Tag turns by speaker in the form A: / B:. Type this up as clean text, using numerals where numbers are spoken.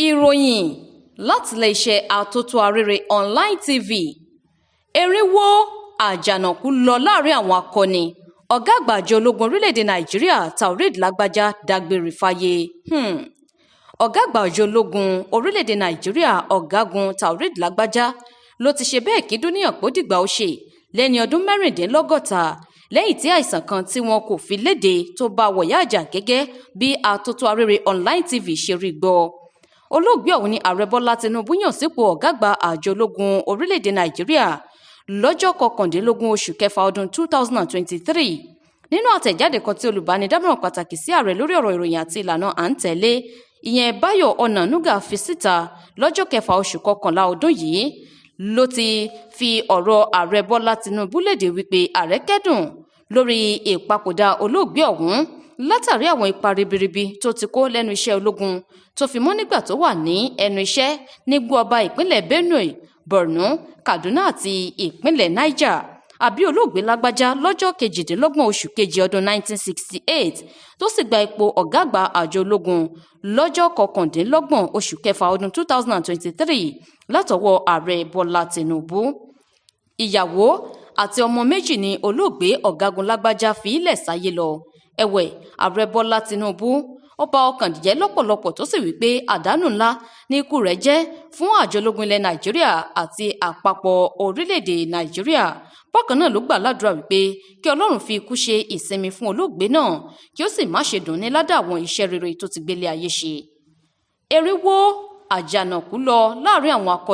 A: ìròyìn láti iléeṣẹ́ atótó arére online tv. Erinwó àjànàkú lọ láàrin àwọn akọni. Ọ̀gá àgbà àjọ ológun orílẹ̀-èdè Nàìjíríà Taoreed Lagbaja dágbére fáyé. Ọ̀gá àgbà àjọ ológun orílẹ̀-èdè Nàìjíríà Ọ̀gágun Taoreed Lagbaja ló ti ṣe bẹ́ẹ̀ kí dúníyàn kó dìgbà ó ṣe lẹ́ni ọdún mẹ́rìndínlọ́gọ́ta lẹ́yìn tí àìsàn kan tí wọn kò fi léde tó bá wọ̀yá àjà gẹ́gẹ́ bí atótó arére online tv ṣe rí gbọ́. Olóògbé ọ̀hún ni ààrẹ Bọ́lá Tinubu yàn sípò ọ̀gá àgbà àjọ ológun orílẹ̀-èdè Nàìjíríà lọ́jọ́ 19 oṣù kẹfà ọdún 2023. Nínú àtẹ̀jáde kan tí olùbánidámọ̀ràn pàtàkì sí ààrẹ lórí ọ̀rọ̀ ìròyìn àti ìlànà à ń tẹ̀lé ìyẹn Báyọ̀ Ọ̀nànúgà fi síta lọ́jọ́ kẹfà oṣù kọkànlá ọdún yìí ló ti fi ọ̀rọ̀ ààrẹ Bọ́lá Tinubu léde wípé ààrẹ kẹ́dùn lórí ìpapòdà olóògbé ọ̀hún látàrí àwọn ipa ribiribi tó ti kó lẹ́nu iṣẹ́ ológun tó fi mọ́ nígbà tó wà ní ẹnu iṣẹ́ ní gbọọba ìpínlẹ̀ Benue, Borno, Kaduna àti ìpínlẹ̀ Niger. Àbí olóògbé Lágbájá lọ́jọ́ 28 oṣù kejì ọdún 1968 tó sì gba ipò ọ̀gá àgbà àjọ ológun lọ́jọ́ 29 oṣù kẹfà ọdún 2023 látọwọ́ ààrẹ Bọ́lá Tinubu. Ìyàwó àti ọmọ méjì ni olóògbé ọ̀gágun Lágbájá fi ilẹ̀ sáyé lọ. Ẹ̀wẹ̀, ààrẹ Bọ́lá Tinubu ó bà ọkàn jẹ́ lọ́pọ̀lọpọ̀ tó sì wí pé àdánù ńlá ní ikú rẹ̀ jẹ́ fún àjọ ológun ilẹ̀ Nàìjíríà àti àpapọ̀ orílẹ̀-èdè Nàìjíríà. Bákan náà ló gbà ládùúrà wípé kí Ọlọ́run fi ikú ṣe ìsinmi fún olóògbé náà kí ó sì má ṣe dùn ní ládàá àwọn iṣẹ́ rere tó ti gbélé ayé ṣe. Erinwó àjànàkú lọ láàrin àwọn akọni.